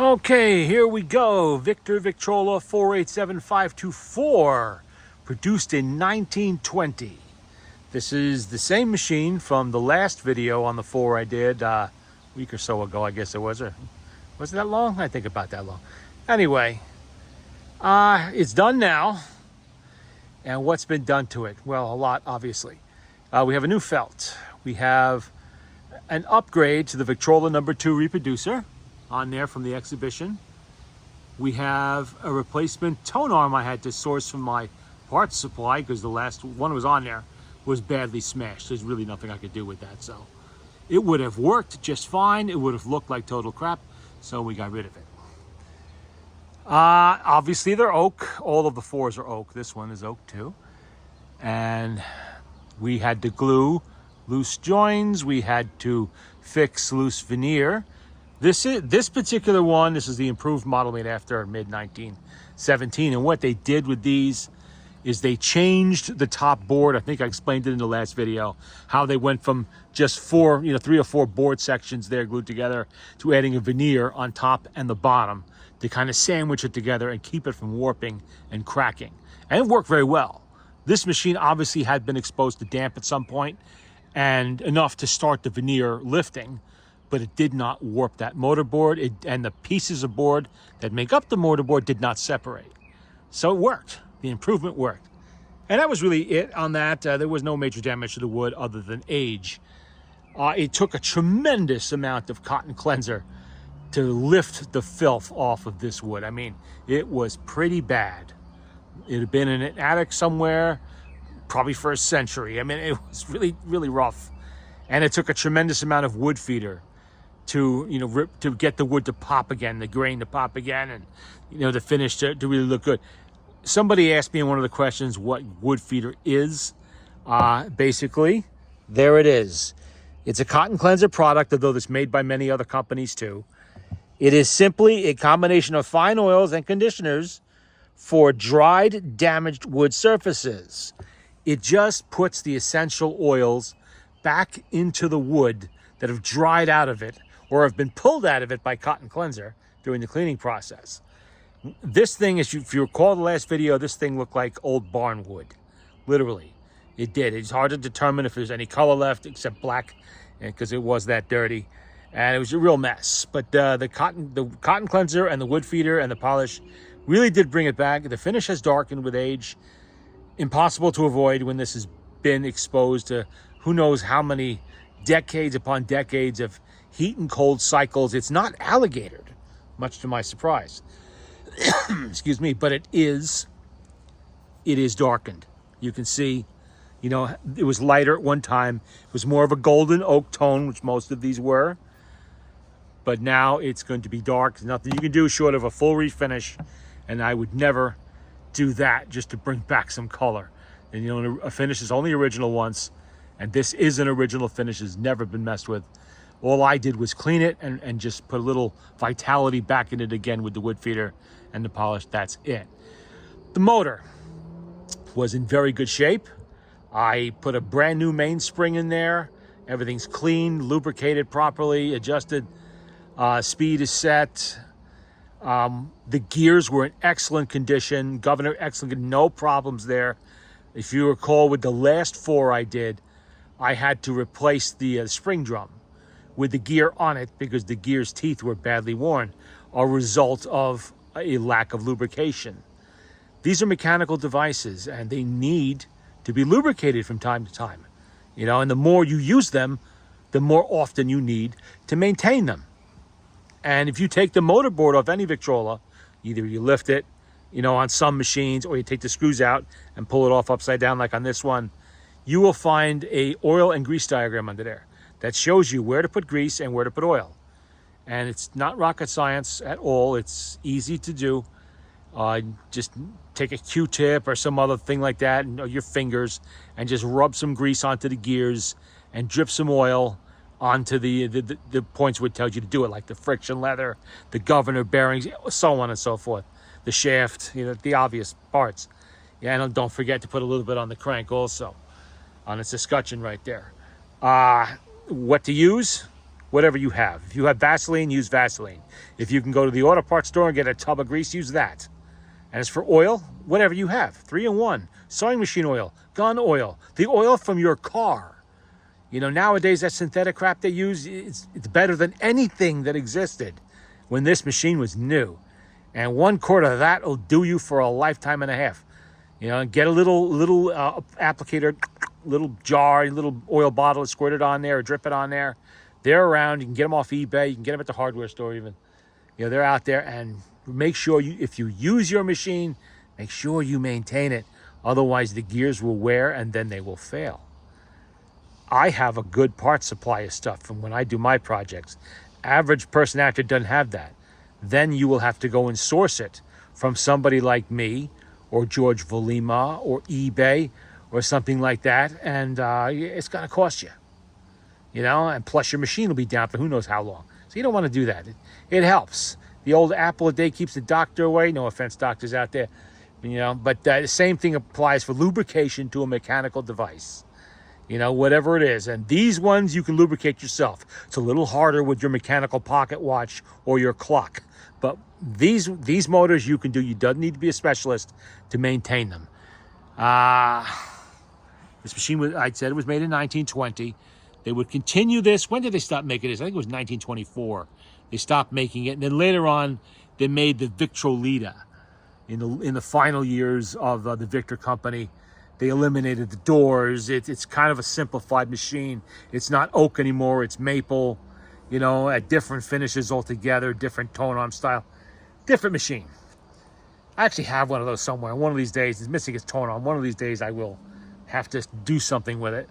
Okay, here we go. Victrola 487524, produced in 1920. This is the same machine from the last video on the 4 I did a week or so ago, I guess it was. Or was it that long? I think about that long. Anyway, it's done now. And what's been done to it? Well, a lot, obviously. We have a new felt. We have an upgrade to the Victrola #2 reproducer on there from the exhibition. We have a replacement tone arm I had to source from my parts supply because the last one was on there was badly smashed. There's really nothing I could do with that. So it would have worked just fine. It would have looked like total crap. So we got rid of it. Obviously they're oak. All of the 4s are oak. This one is oak too. And we had to glue loose joins. We had to fix loose veneer. This particular one, this is the improved model made after mid-1917. And what they did with these is they changed the top board. I think I explained it in the last video, how they went from just 3 or 4 board sections there glued together to adding a veneer on top and the bottom to kind of sandwich it together and keep it from warping and cracking. And it worked very well. This machine obviously had been exposed to damp at some point and enough to start the veneer lifting, but it did not warp that mortarboard, and the pieces of board that make up the mortarboard did not separate. So it worked. The improvement worked. And that was really it on that. There was no major damage to the wood other than age. It took a tremendous amount of cotton cleanser to lift the filth off of this wood. I mean, it was pretty bad. It had been in an attic somewhere, probably for a century. I mean, it was really, really rough. And it took a tremendous amount of wood feeder to to get the wood to pop again, the grain to pop again, and the finish to really look good. Somebody asked me in one of the questions what wood feeder is. Basically, there it is. It's a cotton cleanser product, although it's made by many other companies too. It is simply a combination of fine oils and conditioners for dried, damaged wood surfaces. It just puts the essential oils back into the wood that have dried out of it or have been pulled out of it by cotton cleanser during the cleaning process. This thing, if you recall the last video, this thing looked like old barn wood. Literally, it did. It's hard to determine if there's any color left except black, because it was that dirty. And it was a real mess. But the cotton cleanser and the wood feeder and the polish really did bring it back. The finish has darkened with age. Impossible to avoid when this has been exposed to who knows how many decades upon decades of heat and cold cycles. It's not alligator, much to my surprise. Excuse me, but it is darkened. You can see, it was lighter at one time. It was more of a golden oak tone, which most of these were. But now it's going to be dark. There's nothing you can do short of a full refinish. And I would never do that just to bring back some color. And a finish is only original once. And this is an original finish. It's never been messed with. All I did was clean it and just put a little vitality back in it again with the wood feeder and the polish. That's it. The motor was in very good shape. I put a brand new mainspring in there. Everything's clean, lubricated properly, adjusted. Speed is set. The gears were in excellent condition. Governor, excellent. No problems there. If you recall, with the last 4 I did, I had to replace the spring drum with the gear on it because the gear's teeth were badly worn, a result of a lack of lubrication. These are mechanical devices and they need to be lubricated from time to time. And the more you use them, the more often you need to maintain them. And if you take the motorboard off any Victrola, either you lift it, on some machines, or you take the screws out and pull it off upside down like on this one, you will find a oil and grease diagram under there that shows you where to put grease and where to put oil. And it's not rocket science at all. It's easy to do. Just take a Q-tip or some other thing like that, and your fingers, and just rub some grease onto the gears and drip some oil onto the points where it tells you to do it, like the friction leather, the governor bearings, so on and so forth. The shaft, the obvious parts. Yeah, and don't forget to put a little bit on the crank also, on its escutcheon right there. What to use? whatever you have. If you have Vaseline, use Vaseline. If you can go to the auto parts store and get a tub of grease, use that. And as for oil, whatever you have, 3-in-1, sewing machine oil, gun oil, the oil from your car. You know, nowadays that synthetic crap they use, it's better than anything that existed when this machine was new. And 1 quart of that will do you for a lifetime and a half. You know, get a little applicator, little jar, little oil bottle, squirt it on there or drip it on there. They're around. You can get them off eBay. You can get them at the hardware store even. You know, they're out there. And make sure if you use your machine, make sure you maintain it. Otherwise, the gears will wear and then they will fail. I have a good part supply of stuff from when I do my projects. Average person out there doesn't have that. Then you will have to go and source it from somebody like me or George Volima or eBay or something like that. And it's going to cost you. You know, and plus your machine will be down for who knows how long. So you don't want to do that. It helps. The old apple a day keeps the doctor away. No offense, doctors out there. You know, but the same thing applies for lubrication to a mechanical device. You know, whatever it is. And these ones you can lubricate yourself. It's a little harder with your mechanical pocket watch or your clock. But these motors you can do. You don't need to be a specialist to maintain them. This machine, I said it was made in 1920. They would continue this. When did they stop making this? I think it was 1924. They stopped making it. And then later on, they made the Victrola. In the final years of the Victor company, they eliminated the doors. It's kind of a simplified machine. It's not oak anymore. It's maple, you know, at different finishes altogether, different tone arm style, different machine. I actually have one of those somewhere. One of these days, it's missing its tone arm. One of these days, I will have to do something with it.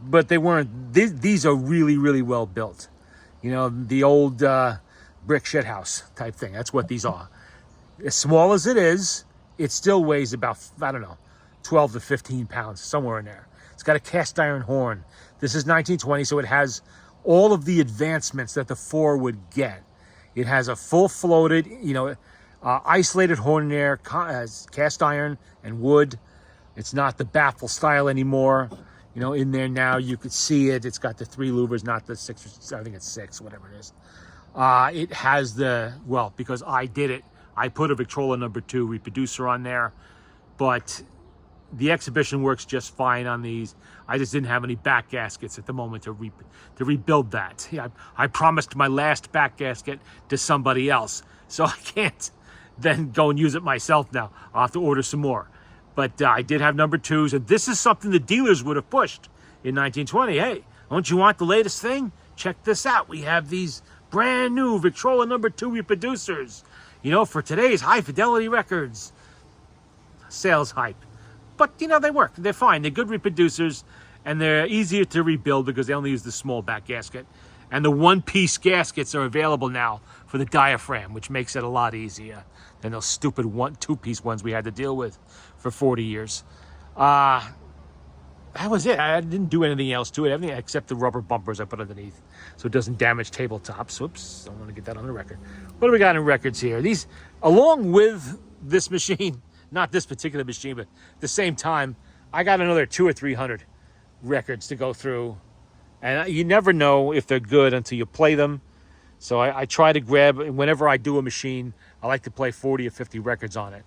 But they weren't, these are really, really well built. You know, the old brick shit house type thing. That's what these are. As small as it is, it still weighs about, I don't know, 12 to 15 pounds, somewhere in there. It's got a cast iron horn. This is 1920, so it has all of the advancements that the 4 would get. It has a full floated, you know, isolated horn in there, cast iron and wood. It's not the baffle style anymore. You know, in there now, you could see it. It's got the 3 louvers, not the 6, I think it's 6, whatever it is. It has the, well, because I did it, I put a Victrola #2 reproducer on there, but the exhibition works just fine on these. I just didn't have any back gaskets at the moment to rebuild that. Yeah, I promised my last back gasket to somebody else, so I can't then go and use it myself now. I'll have to order some more. But I did have #2s, and this is something the dealers would have pushed in 1920. Hey, don't you want the latest thing? Check this out. We have these brand new Victrola #2 reproducers, you know, for today's high fidelity records. Sales hype. But, you know, they work. They're fine. They're good reproducers, and they're easier to rebuild because they only use the small back gasket. And the one-piece gaskets are available now for the diaphragm, which makes it a lot easier than those stupid 2-piece ones we had to deal with for 40 years. That was it. I didn't do anything else to it, everything except the rubber bumpers I put underneath so it doesn't damage tabletops. Oops, I want to get that on the record. What do we got in records here? These, along with this machine, not this particular machine, but at the same time, I got another 200 or 300 records to go through. And you never know if they're good until you play them. So I try to grab, whenever I do a machine, I like to play 40 or 50 records on it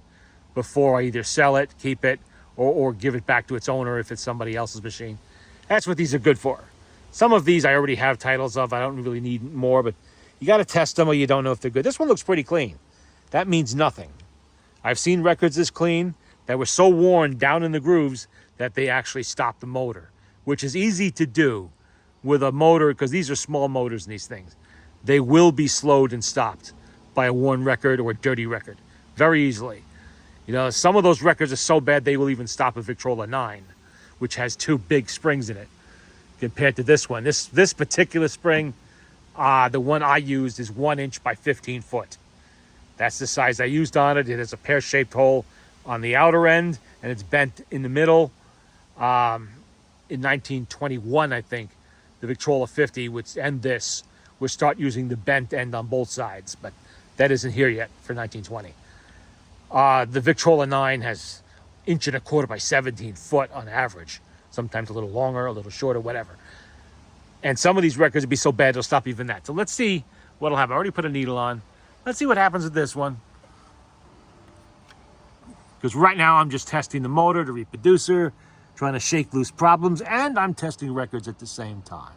before I either sell it, keep it, or give it back to its owner if it's somebody else's machine. That's what these are good for. Some of these I already have titles of. I don't really need more, but you got to test them or you don't know if they're good. This one looks pretty clean. That means nothing. I've seen records this clean that were so worn down in the grooves that they actually stopped the motor, which is easy to do with a motor because these are small motors in these things. They will be slowed and stopped by a worn record or a dirty record very easily. You know, some of those records are so bad they will even stop a Victrola 9, which has 2 big springs in it compared to this one. This particular spring, the one I used is 1 inch by 15 foot. That's the size I used on it. It has a pear-shaped hole on the outer end, and it's bent in the middle. In 1921, I think, the Victrola 50 and this would start using the bent end on both sides, but that isn't here yet for 1920. The Victrola 9 has 1.25 inches by 17 foot on average, sometimes a little longer, a little shorter, whatever. And some of these records would be so bad they'll stop even that. So let's see what'll happen. I already put a needle on. Let's see what happens with this one. Because right now I'm just testing the motor, the reproducer, trying to shake loose problems, and I'm testing records at the same time.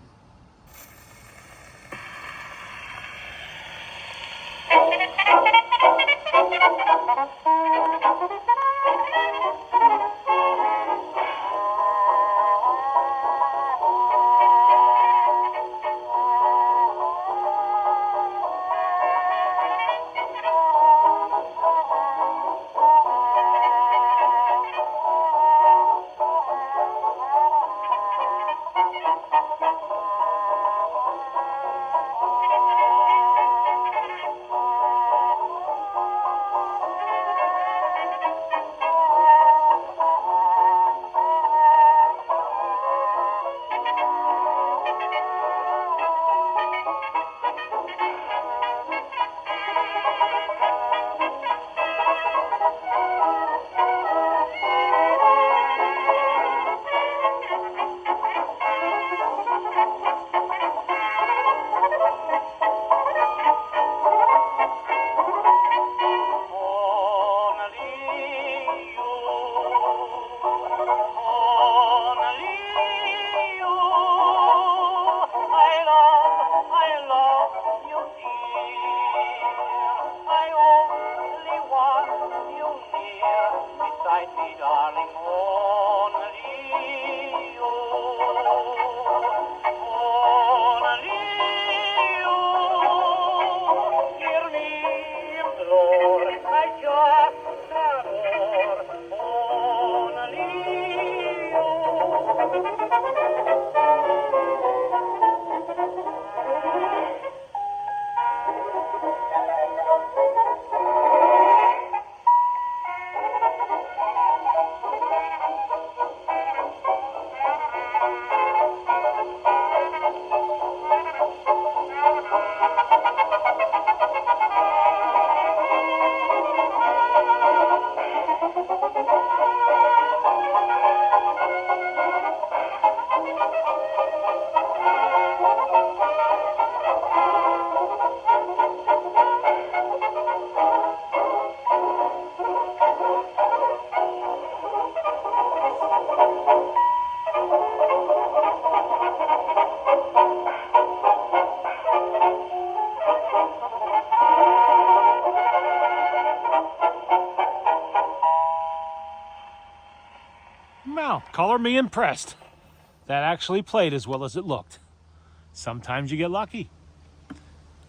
Well, color me impressed. That actually played as well as it looked. Sometimes you get lucky.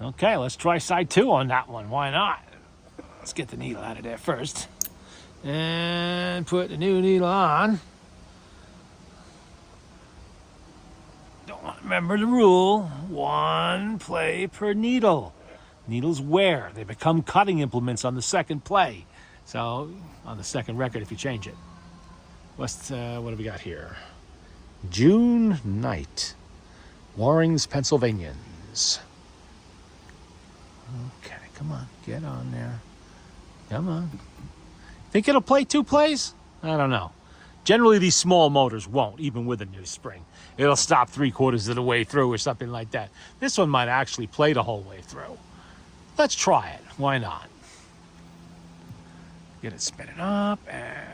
Okay, let's try side 2 on that one. Why not? Let's get the needle out of there first. And put the new needle on. Don't want to remember the rule. 1 play per needle. Needles wear. They become cutting implements on the second play. So, on the second record if you change it. What do we got here? June Night. Warring's, Pennsylvanians. Okay, come on. Get on there. Come on. Think it'll play 2 plays? I don't know. Generally, these small motors won't, even with a new spring. It'll stop 3/4 of the way through or something like that. This one might actually play the whole way through. Let's try it. Why not? Get it spinning up and...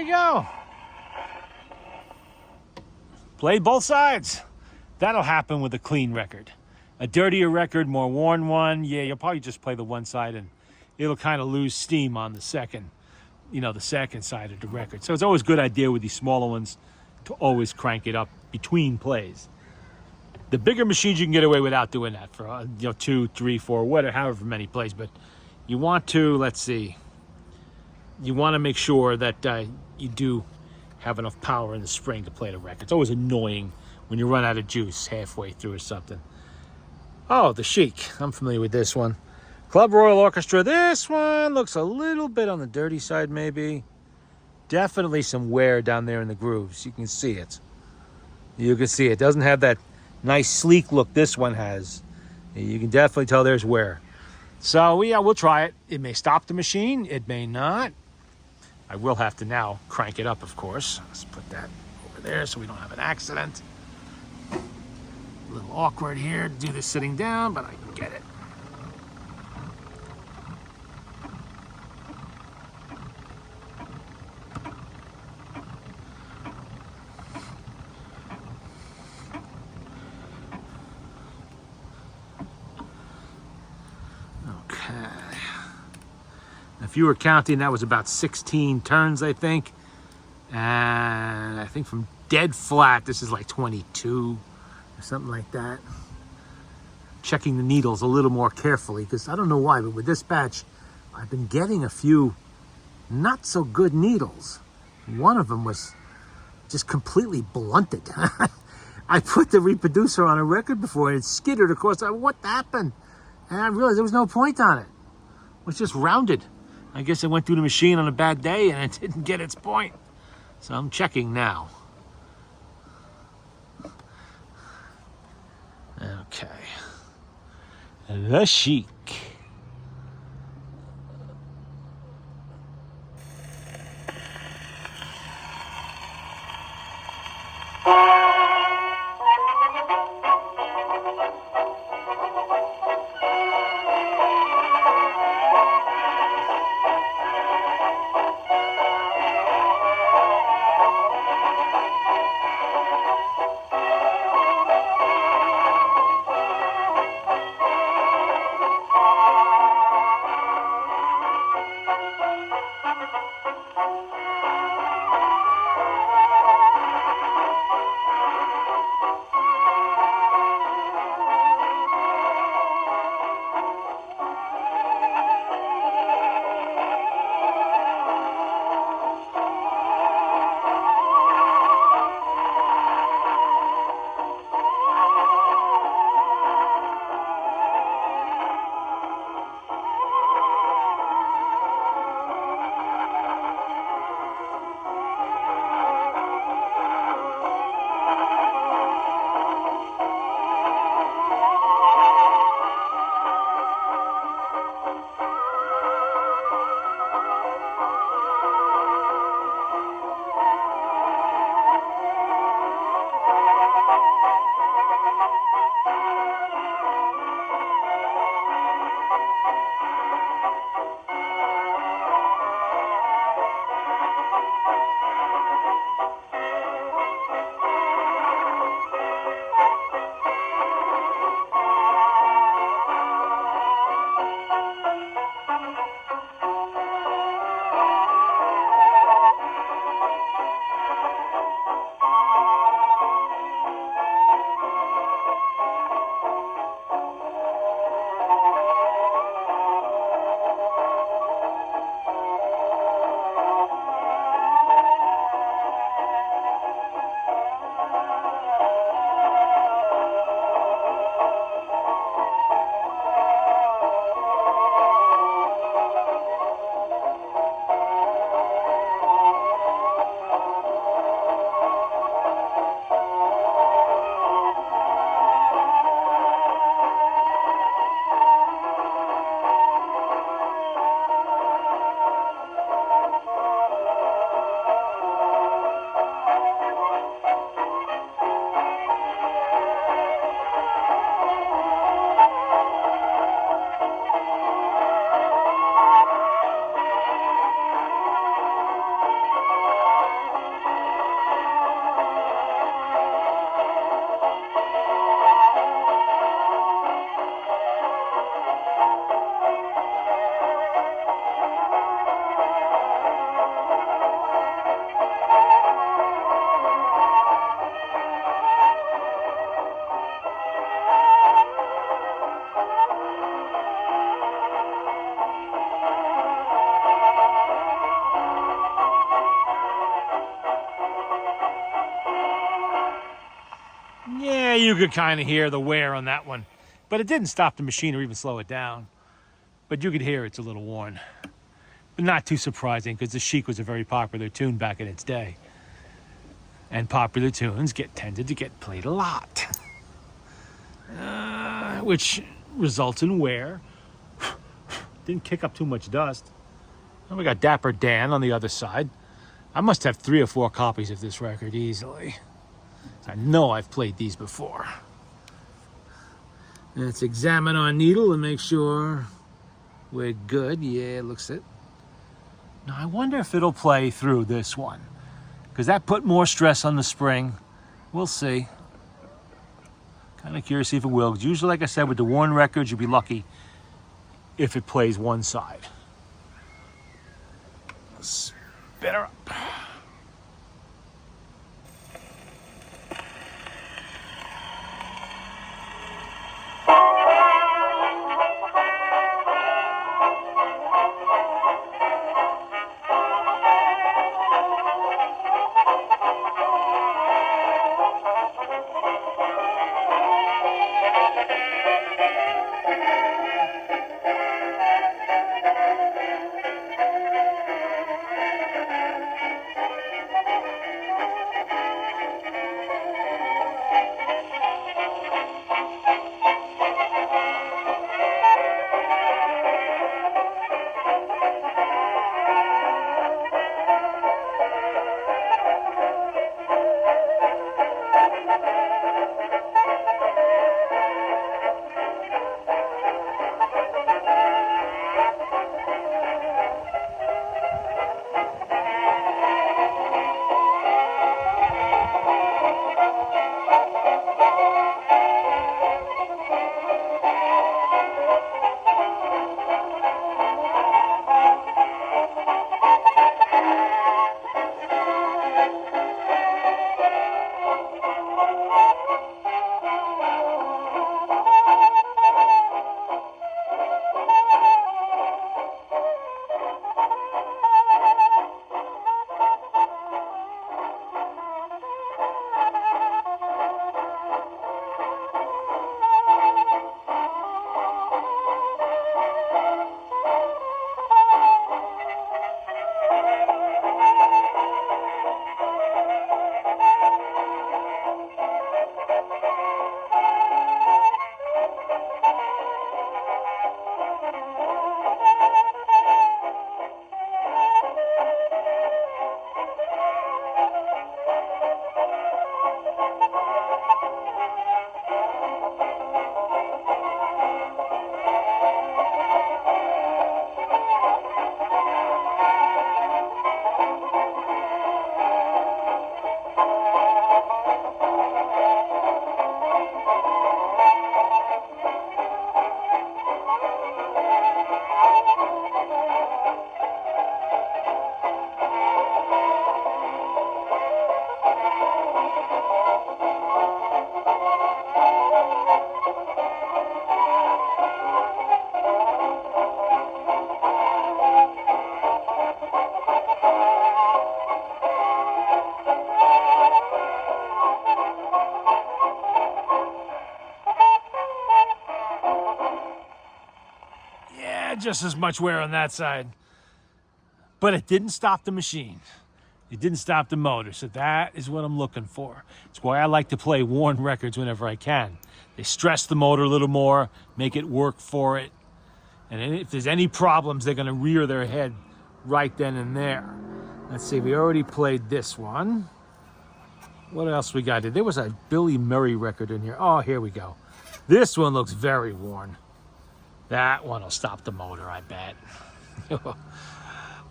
you go. Play both sides. That'll happen with a clean record. A dirtier record, more worn one, yeah, you'll probably just play the one side and it'll kind of lose steam on the second, the second side of the record. So it's always a good idea with these smaller ones to always crank it up between plays. The bigger machines, you can get away without doing that for 2, 3, 4, whatever, however many plays. But you want to, let's see, you want to make sure that you do have enough power in the spring to play the record. It's always annoying when you run out of juice halfway through or something. Oh, the Chic. I'm familiar with this one. Club Royal Orchestra. This one looks a little bit on the dirty side, maybe. Definitely some wear down there in the grooves. You can see it. You can see it. Doesn't have that nice sleek look this one has. You can definitely tell there's wear. So yeah, we'll try it. It may stop the machine. It may not. I will have to now crank it up, of course. Let's put that over there so we don't have an accident. A little awkward here to do this sitting down, but I can get it. Okay. If you were counting, that was about 16 turns, I think. And I think from dead flat, this is like 22. Or something like that. Checking the needles a little more carefully because I don't know why, but with this batch, I've been getting a few not so good needles. One of them was just completely blunted. I put the reproducer on a record before and it skittered across. What happened? And I realized there was no point on it. It was just rounded. I guess it went through the machine on a bad day and it didn't get its point. So I'm checking now. Okay. The Chic. you could kind of hear the wear on that one. But it didn't stop the machine or even slow it down. But you could hear it's a little worn. But not too surprising, because the Chic was a very popular tune back in its day. And popular tunes tended to get played a lot. Which results in wear. Didn't kick up too much dust. And we got Dapper Dan on the other side. I must have 3 or 4 copies of this record easily. I know I've played these before. Let's examine our needle and make sure we're good. Yeah, it looks it. Now I wonder if it'll play through this one, because that put more stress on the spring. We'll see. Kind of curious if it will. 'Cause usually, like I said, with the worn records, you'd be lucky if it plays one side. Spin her up. Just as much wear on that side. But it didn't stop the machine. It didn't stop the motor. So that is what I'm looking for. It's why I like to play worn records whenever I can. They stress the motor a little more, make it work for it. And if there's any problems, they're going to rear their head right then and there. Let's see, we already played this one. What else we got? There was a Billy Murray record in here. Oh, here we go. This one looks very worn. That one will stop the motor, I bet.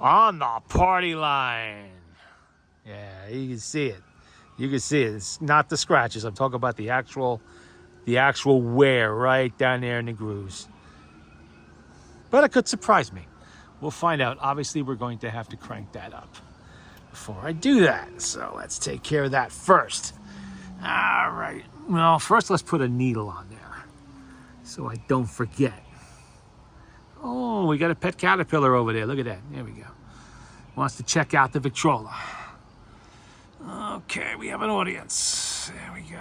On the party line. Yeah, you can see it. You can see it. It's not the scratches. I'm talking about the actual wear right down there in the grooves. But it could surprise me. We'll find out. Obviously, we're going to have to crank that up before I do that. So let's take care of that first. All right. Well, first let's put a needle on there so I don't forget. Oh, we got a pet caterpillar over there. Look at that. There we go. Wants to check out the Victrola. Okay, we have an audience. There we go.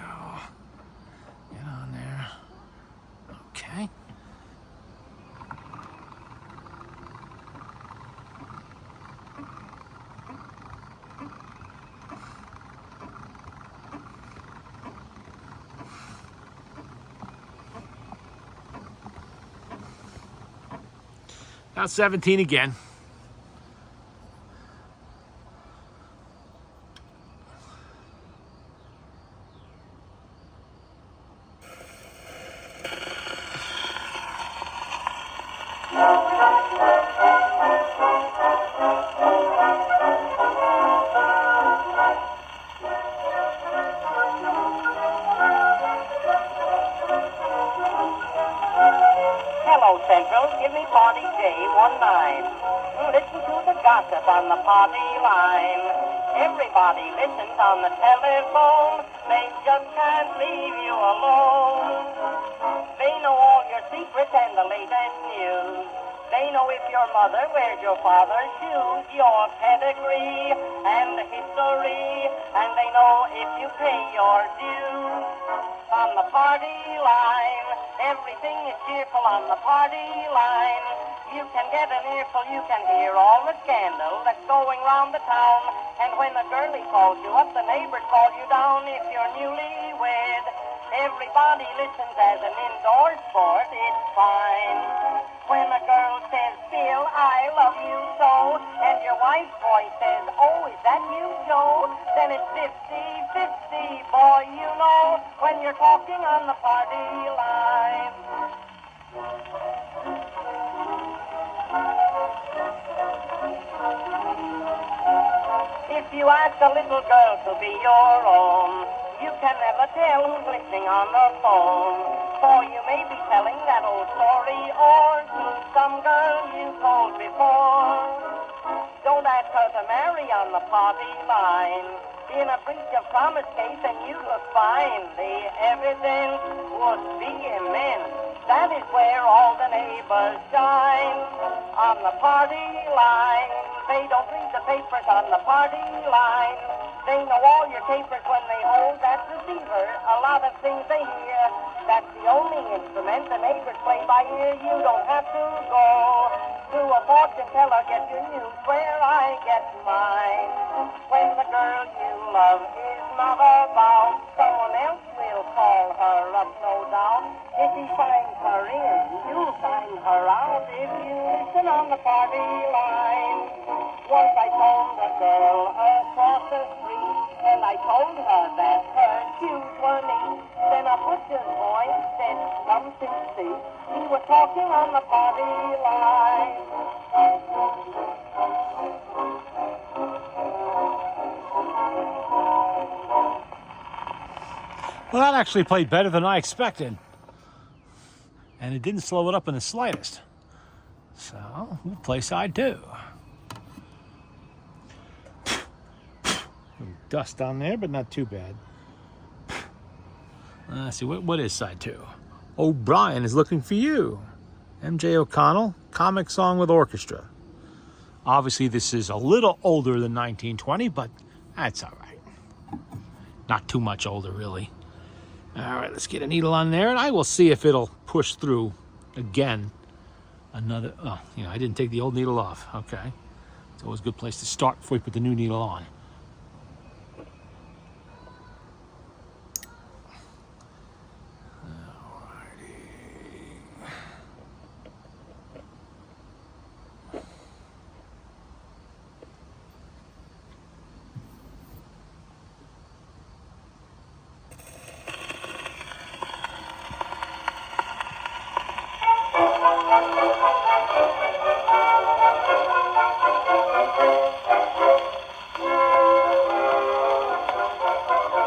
Okay. Now 17 again. Hello, Central. Give me Party J19. Listen to the gossip on the party line. Everybody listens on the telephone. They just can't leave you alone. They know all your secrets and the latest news. They know if your mother wears your father's shoes, your pedigree and history, and they know if you pay your dues. On the party line, everything is cheerful on the party line. You can get an earful, you can hear all the scandal that's going round the town. And when the girlie calls you up, the neighbors call you down if you're newlywed. Everybody listens as an indoor sport, it's fine. When a girl says, Phil, I love you so, and your wife's voice says, oh, is that you, Joe? Then it's 50-50, boy, you know, when you're talking on the party line. If you ask a little girl to be your own, you can never tell who's listening on the phone. For you may be telling that old story or to some girl you told before. Don't ask her to marry on the party line. In a breach of promise case and you look fine, the evidence would be immense. That is where all the neighbors shine. On the party line, they don't read the papers on the party line. They know all your capers when they hold that receiver. A lot of things they hear. That's the only instrument the neighbors play by ear. You don't have to go to a fortune teller, get your news where I get mine. When the girl you love is not about, someone else will call her up, no doubt. If he finds her in, you'll find her out if you listen on the party line. Once I told a girl across the street, and I told her that her shoes were neat. Then a butcher's boy said, come to see. He was talking on the party line. Well, that actually played better than I expected. And it didn't slow it up in the slightest. So, we'll play side two. Dust on there, but not too bad. Let's see, what is side two? O'Brien is looking for you. M.J. O'Connell, comic song with orchestra. Obviously, this is a little older than 1920, but that's all right. Not too much older, really. All right, let's get a needle on there, and I will see if it'll push through again. Another, oh, I didn't take the old needle off. Okay. It's always a good place to start before you put the new needle on.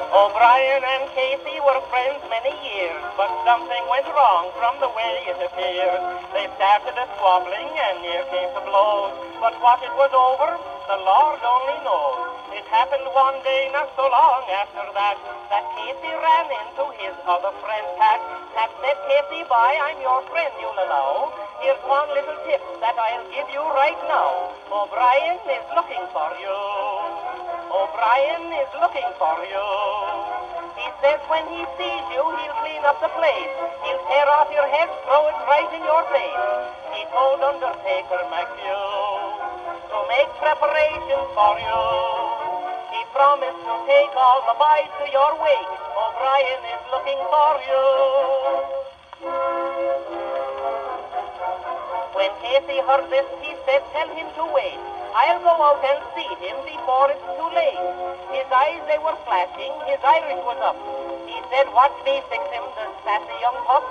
O'Brien and Casey were friends many years, but something went wrong from the way it appeared. They started a squabbling and near came to blows, but what it was over, the Lord only knows. It happened one day not so long after that Casey ran into his other friend Pat. Pat said, Casey, bye, I'm your friend, you'll allow. Here's one little tip that I'll give you right now. O'Brien is looking for you. O'Brien is looking for you. He says when he sees you, he'll clean up the place. He'll tear off your head, throw it right in your face. He told Undertaker McHugh to make preparations for you. He promised to take all the boys to your wake. O'Brien is looking for you. When Casey heard this, he said, tell him to wait. I'll go out and see him before it's too late. His eyes, they were flashing, his Irish was up. He said, watch me fix him, the sassy young pup.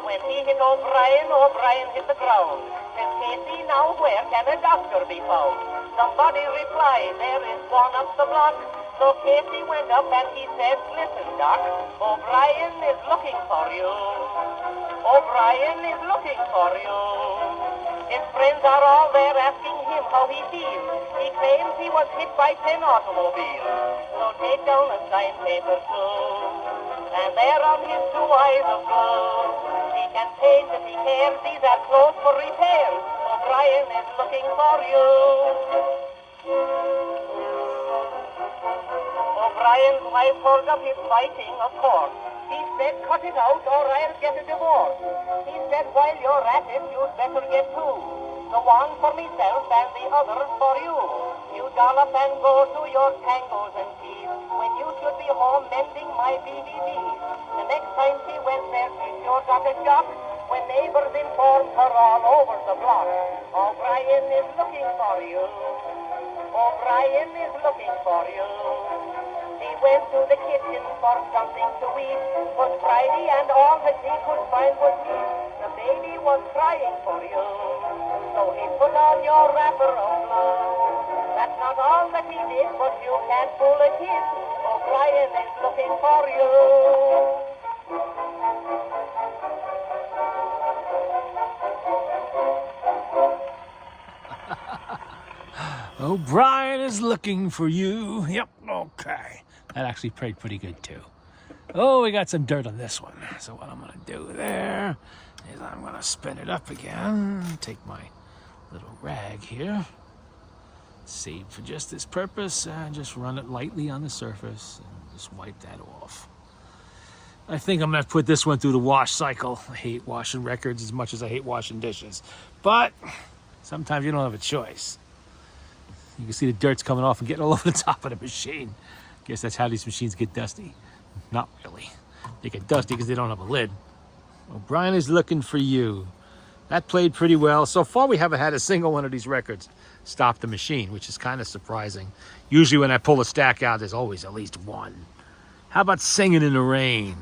When he hit O'Brien, O'Brien hit the ground. Said Casey, now where can a doctor be found? Somebody replied, there is one up the block. So Casey went up and he said, listen, Doc, O'Brien is looking for you. O'Brien is looking for you. His friends are all there asking him how he feels. He claims he was hit by 10 automobiles. So take down a sign paper too. And there on his 2 eyes of blue. He can paint if he cares. These are clothes for repairs. O'Brien is looking for you. O'Brien's wife pulled up his fighting, of course. He said, cut it out or I'll get a divorce. He said, while you're at it, you'd better get two. The one for myself and the other for you. You dollop and go to your tangos and teas when you should be home mending my DVDs. The next time she went there, she sure got a shock when neighbors informed her all over the block. O'Brien is looking for you. O'Brien is looking for you. He went to the kitchen for something to eat. Was Friday and all that he could find was meat. The baby was crying for you. So he put on your wrapper of blue. That's not all that he did, but you can't fool a kid. O'Brien is looking for you. O'Brien is looking for you. Yep, okay. That actually played pretty good too. Oh, we got some dirt on this one. So what I'm gonna do there is I'm gonna spin it up again. Take my little rag here. Saved for just this purpose, and just run it lightly on the surface and just wipe that off. I think I'm gonna put this one through the wash cycle. I hate washing records as much as I hate washing dishes. But sometimes you don't have a choice. You can see the dirt's coming off and getting all over the top of the machine. Guess that's how these machines get dusty. Not really. They get dusty because they don't have a lid. O'Brien is looking for you. That played pretty well. So far we haven't had a single one of these records stop the machine, which is kind of surprising. Usually when I pull a stack out, there's always at least one. How about Singing in the Rain?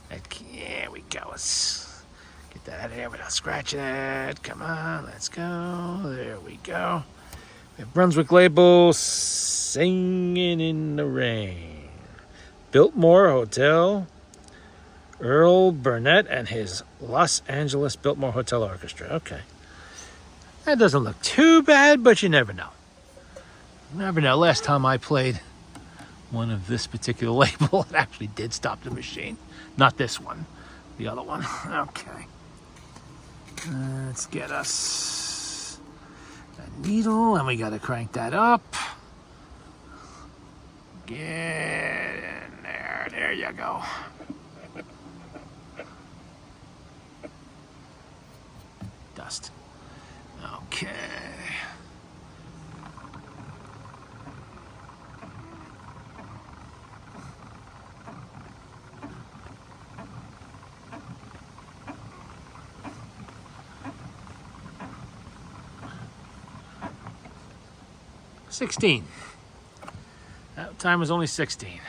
There we go. Let's get that out of there without scratching it. Come on, let's go. There we go. We have Brunswick label, Singing in the Rain. Biltmore Hotel, Earl Burnett and his Los Angeles Biltmore Hotel Orchestra. Okay. That doesn't look too bad, but you never know. You never know. Last time I played one of this particular label, it actually did stop the machine. Not this one, the other one. Okay. Let's get us a needle, and we got to crank that up. Get in there. There you go. Dust. Okay. $16. That time was only 16.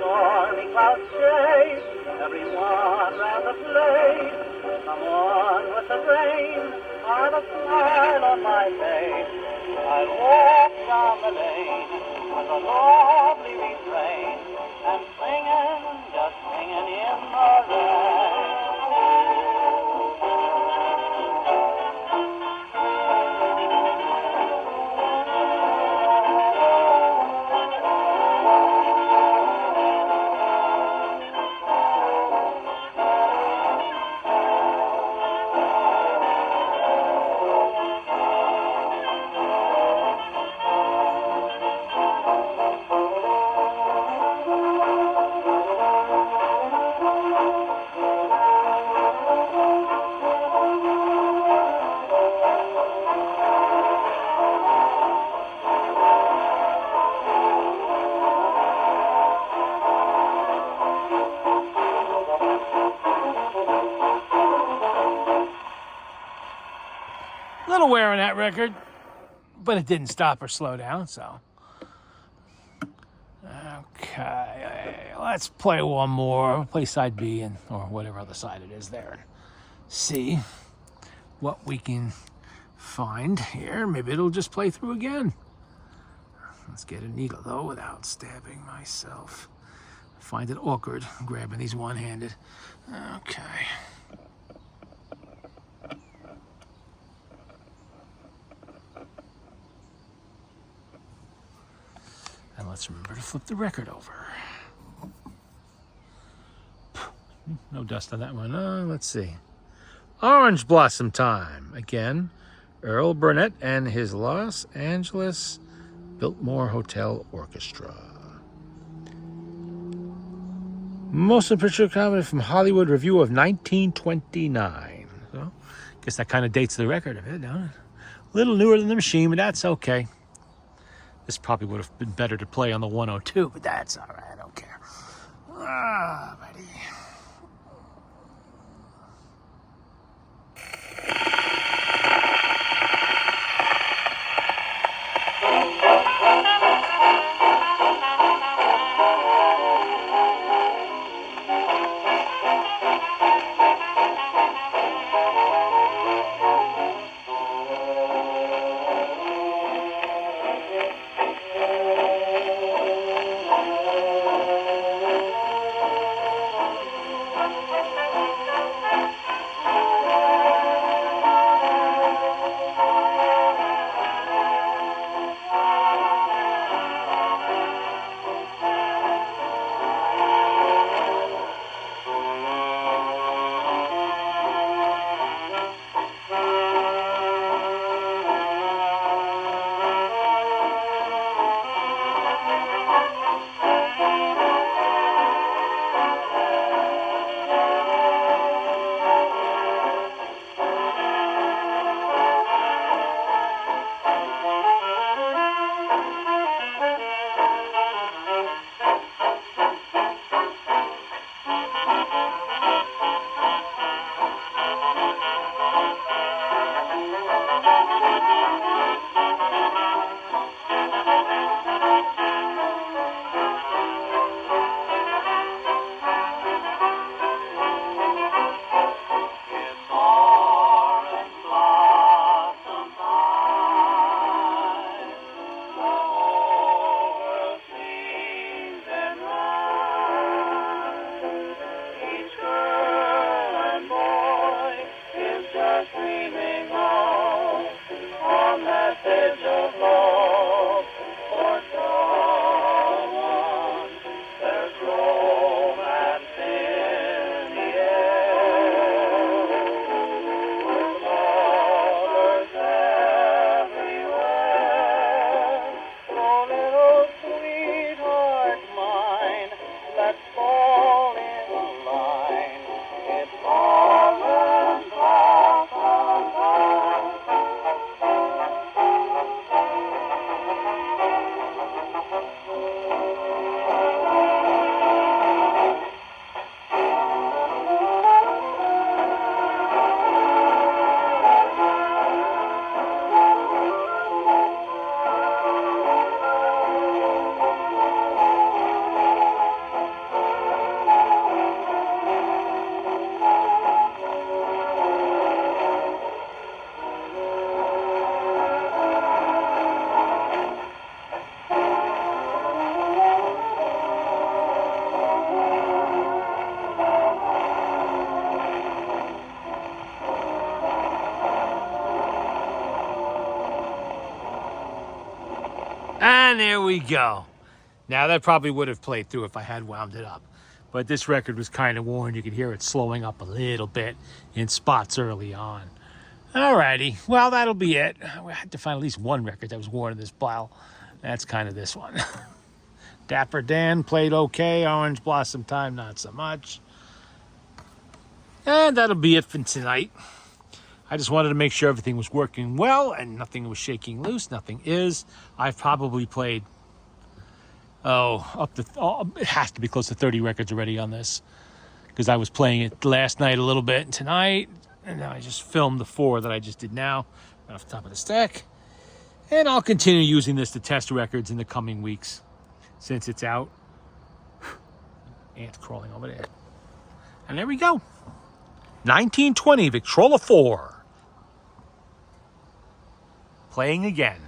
stormy clouds chase, everyone round the place. Someone with a grain or the smile on my face. I walk down the lane with a lovely refrain and singing, just singing in the rain. Little wear on that record, but it didn't stop or slow down, so. Okay, let's play one more. Play side B and or whatever other side it is there. See what we can find here. Maybe it'll just play through again. Let's get a needle though without stabbing myself. I find it awkward grabbing these one-handed. Okay. And let's remember to flip the record over. No dust on that one. Let's see. Orange Blossom Time. Again, Earl Burnett and his Los Angeles Biltmore Hotel Orchestra. Motion picture comedy from Hollywood Review of 1929. So, guess that kind of dates the record a bit, don't it? A little newer than the machine, but that's okay. This probably would have been better to play on the 102, but that's all right. I don't care. Ah, buddy. And there we go. Now that probably would have played through if I had wound it up. But this record was kind of worn. You could hear it slowing up a little bit in spots early on. Alrighty, well, that'll be it. I had to find at least one record that was worn in this pile. That's kind of this one. Dapper Dan played okay. Orange Blossom Time, not so much. And that'll be it for tonight. I just wanted to make sure everything was working well and nothing was shaking loose. Nothing is. I've probably played, it has to be close to 30 records already on this, because I was playing it last night a little bit and tonight. And now I just filmed the 4 that I just did now, right off the top of the stack. And I'll continue using this to test records in the coming weeks since it's out. Ant crawling over there. And there we go. 1920 Victrola 4. Playing again.